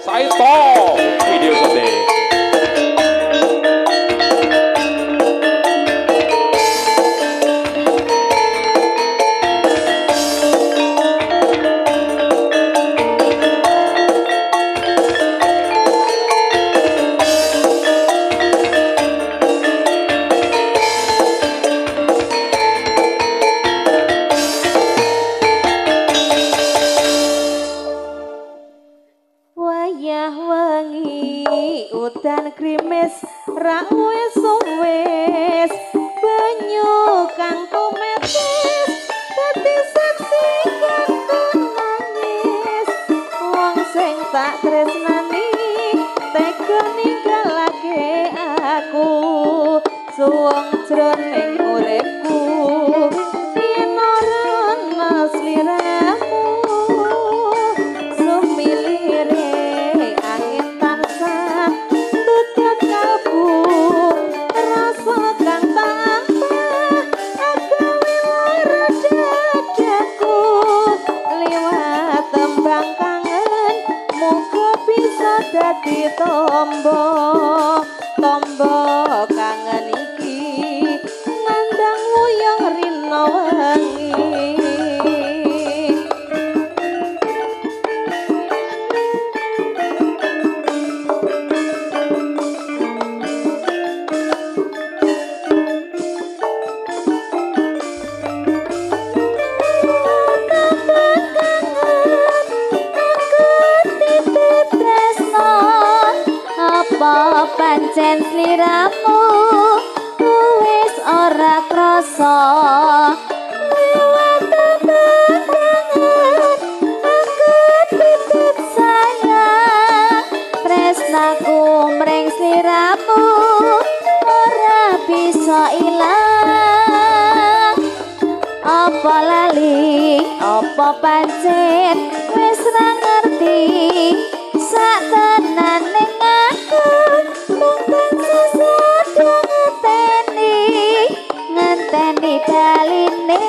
Saito video syuting. Udan krimis ra wis wis banyu kang kometis dadi saksi kang nangis wong sing tak tresnani tega ninggalake aku suwung jroning uripku yen ora ana sliramu sumilire angin tansah tutup kalbu rasa kang tanpa agawe lara dadaku liwat tembang kangen muga bisa dadi tombo kangen iki ngandang wuyang rina wengi. Pancen sliramu wis ora krasa liwat tangan aku titip sayang tresnaku mring sliramu ora bisa ilang apa lali apa pancen wis ra ngerti sak tenane aku ngenteni baline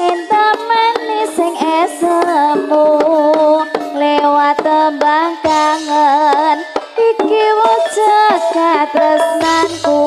ento manis sing esemu lewat tembang kangen iki wujud katresnanku.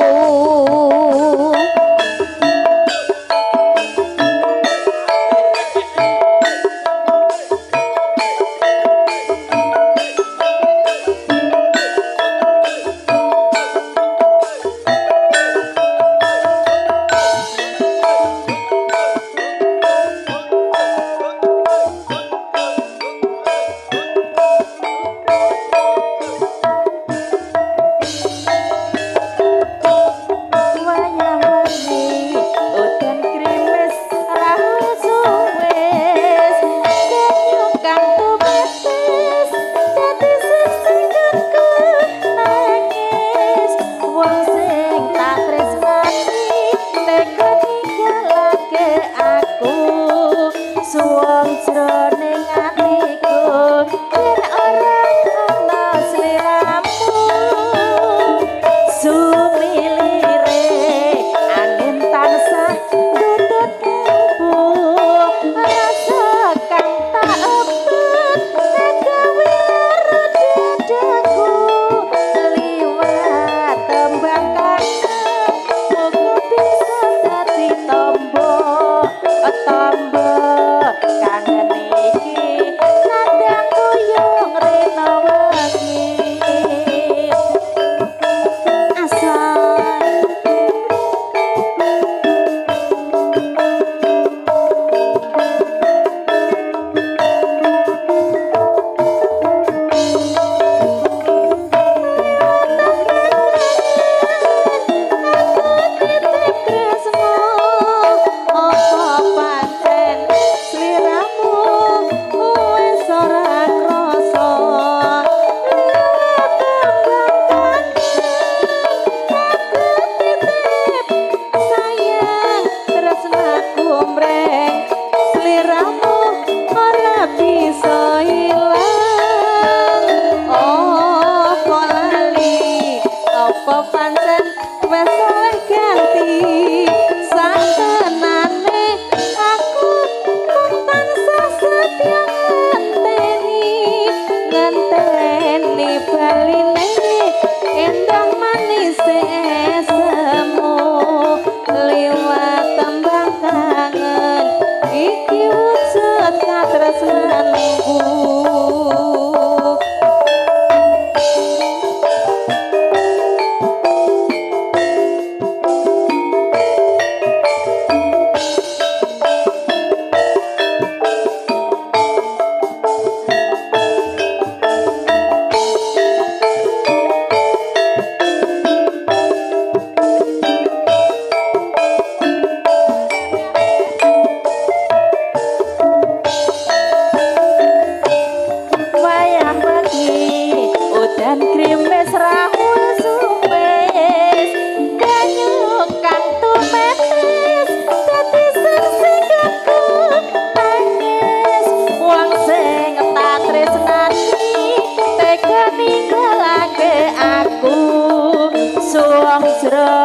nibaline endah manis semu liwat tembang kangen iki wujud katresnanku. Dan krimis rahul sumpes kanyuk kang tumetes dadi sing tangis wong sing tak tresnani tega ninggalake aku suwung jero